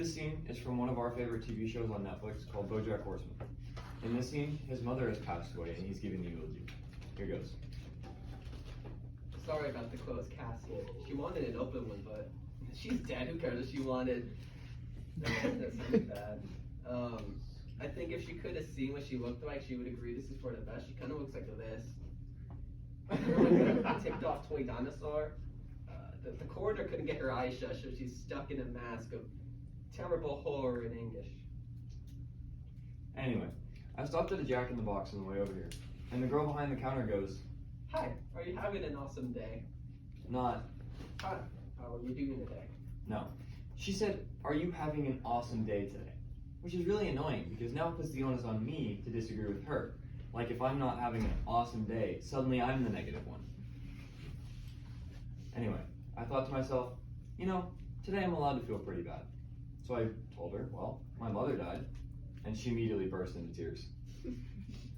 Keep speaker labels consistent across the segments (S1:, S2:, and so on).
S1: This scene is from one of our favorite TV shows on Netflix called BoJack Horseman. In this scene, his mother has passed away and he's giving the eulogy. Here goes.
S2: Sorry about the closed casket. She wanted an open one, but she's dead. Who cares if she wanted? That's really bad. I think if she could have seen what she looked like, she would agree this is for the best. She kind of looks like this. Like a ticked off toy dinosaur. The coroner couldn't get her eyes shut, so she's stuck in a mask of terrible horror and anguish.
S1: Anyway, I stopped at a Jack in the Box on the way over here, and the girl behind the counter goes,
S2: Hi, are you having an awesome day?
S1: not,
S2: Hi, how are you doing today?
S1: no. She said, are you having an awesome day today? Which is really annoying because now it puts the onus on me to disagree with her. Like if I'm not having an awesome day, suddenly I'm the negative one. Anyway, I thought to myself, you know, today I'm allowed to feel pretty bad. So I told her, well, my mother died, and she immediately burst into tears.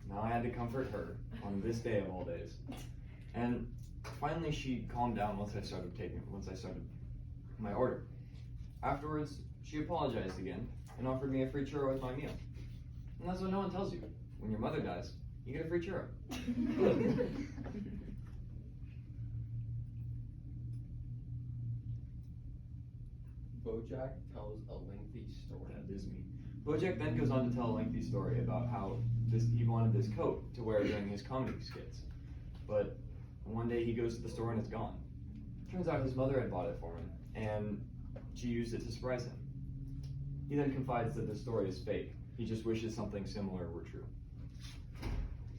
S1: Now I had to comfort her on this day of all days. And finally she calmed down once I started my order. Afterwards, she apologized again and offered me a free churro with my meal. And that's what no one tells you. When your mother dies, you get a free churro.
S3: BoJack tells a lengthy story.
S1: That is me. BoJack then goes on to tell a lengthy story about how he wanted this coat to wear during his comedy skits. But one day he goes to the store and it's gone. Turns out his mother had bought it for him, and she used it to surprise him. He then confides that the story is fake. He just wishes something similar were true.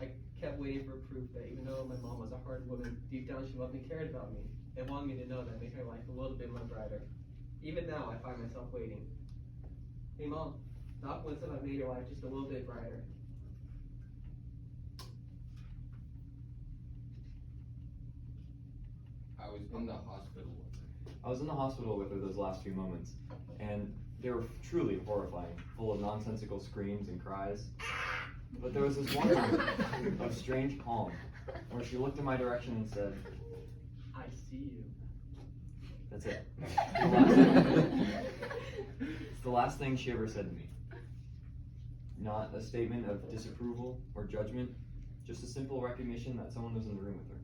S2: I kept waiting for proof that even though my mom was a hard woman, deep down she loved me, cared about me, and wanted me to know that made her life a little bit more brighter. Even now, I find myself waiting. Hey Mom, not once have I made your life just a little bit brighter.
S3: I was in the hospital with her.
S1: I was in the hospital with her those last few moments, and they were truly horrifying, full of nonsensical screams and cries. But there was this one moment of strange calm, where she looked in my direction and said,
S2: I see you.
S1: that's it. It's the last thing she ever said to me. Not a statement of disapproval or judgment, just a simple recognition that someone was in the room with her.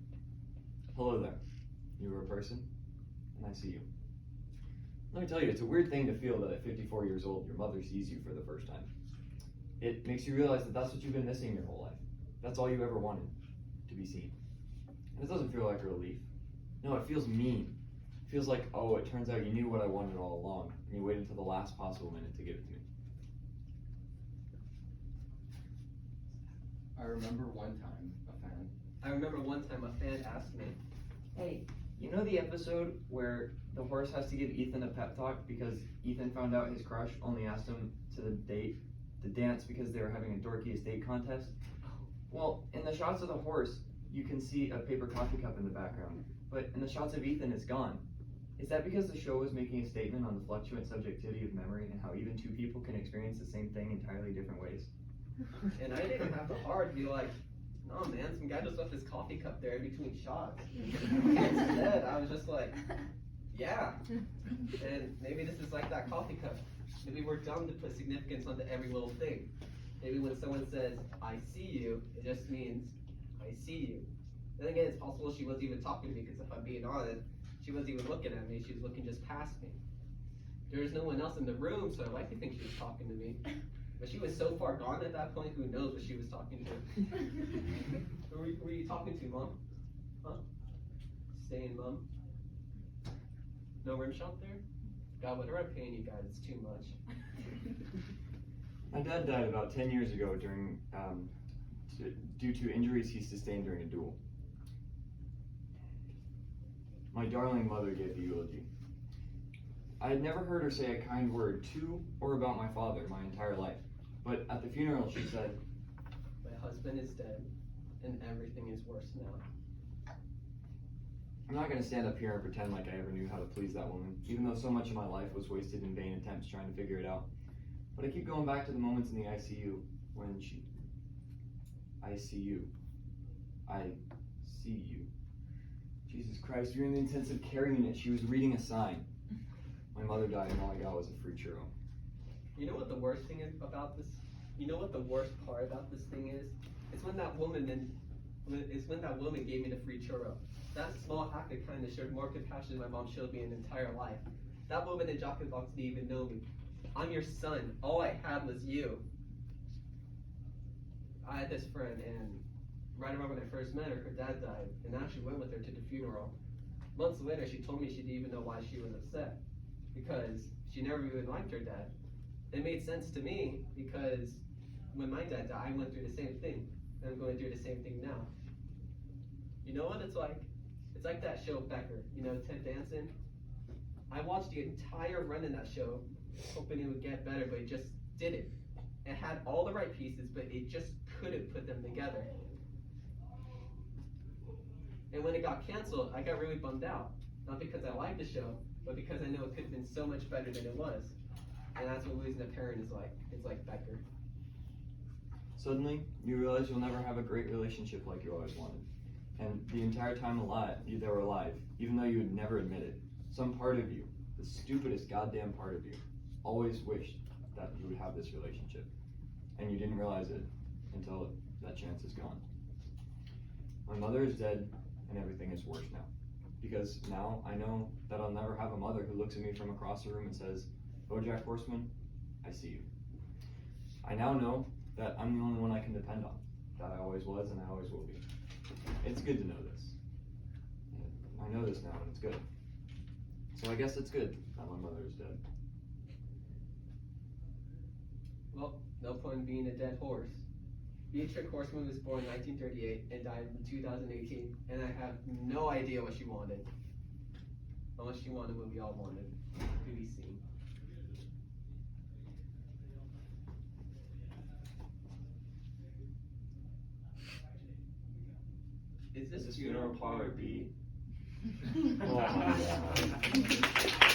S1: Hello there. You are a person, and I see you. Let me tell you, it's a weird thing to feel that at 54 years old, your mother sees you for the first time. It makes you realize that that's what you've been missing your whole life. That's all you ever wanted, to be seen. And it doesn't feel like a relief. No, it feels mean. It feels like, oh, it turns out you knew what I wanted all along, and you waited until the last possible minute to give it to me.
S3: I remember one time
S2: a fan asked me,
S1: Hey, you know the episode where the horse has to give Ethan a pep talk because Ethan found out his crush only asked him to the dance because they were having a dorkiest date contest? Well, in the shots of the horse, you can see a paper coffee cup in the background, but in the shots of Ethan, it's gone. Is that because the show was making a statement on the fluctuant subjectivity of memory and how even two people can experience the same thing entirely different ways?
S2: and I didn't have the heart to be like, no man, some guy just left his coffee cup there in between shots. Instead, I was just like, yeah. And maybe this is like that coffee cup. Maybe we're dumb to put significance onto every little thing. Maybe when someone says, I see you, it just means, I see you. Then again, it's possible she wasn't even talking to me, because if I'm being honest, she wasn't even looking at me, she was looking just past me. There was no one else in the room, so I like to think she was talking to me. But she was so far gone at that point, who knows what she was talking to. Who were you talking to, Mom? Huh? Saying, Mom? No rim shot there? God, whatever I'm paying you guys, it's too much.
S1: My dad died about 10 years ago due to injuries he sustained during a duel. My darling mother gave the eulogy. I had never heard her say a kind word to or about my father my entire life, but at the funeral she said,
S2: My husband is dead, and everything is worse now.
S1: I'm not going to stand up here and pretend like I ever knew how to please that woman, even though so much of my life was wasted in vain attempts trying to figure it out. But I keep going back to the moments in the ICU when I see you. Jesus Christ, you're in the intensive care unit. She was reading a sign. My mother died and all I got was a free churro.
S2: You know what the worst thing is about this? You know what the worst part about this thing is? It's when that woman gave me the free churro. That small act of kindness showed more compassion than my mom showed me in an entire life. That woman in Jock and Box didn't even know me. I'm your son. All I had was you. I had this friend, and right around when I first met her, her dad died, and I actually went with her to the funeral. Months later, she told me she didn't even know why she was upset, because she never really liked her dad. It made sense to me, because when my dad died, I went through the same thing, and I'm going through the same thing now. You know what it's like? It's like that show Becker, you know, Ted Danson. I watched the entire run in that show, hoping it would get better, but it just didn't. It had all the right pieces, but it just couldn't put them together. And when it got canceled, I got really bummed out. Not because I liked the show, but because I know it could have been so much better than it was. And that's what losing a parent is like. It's like Becker.
S1: Suddenly, you realize you'll never have a great relationship like you always wanted. And the entire time they were alive, even though you would never admit it, some part of you, the stupidest goddamn part of you, always wished that you would have this relationship. And you didn't realize it until that chance is gone. My mother is dead, and everything is worse now. Because now I know that I'll never have a mother who looks at me from across the room and says, "BoJack Horseman, I see you." I now know that I'm the only one I can depend on. That I always was and I always will be. It's good to know this. I know this now and it's good. So I guess it's good that my mother is dead.
S2: Well, no point in being a dead horse. Beatrix Horseman was born in 1938 and died in 2018, and I have no idea what she wanted. Unless she wanted what we all wanted, to be seen. Is this funeral parlor B?
S1: Oh my God.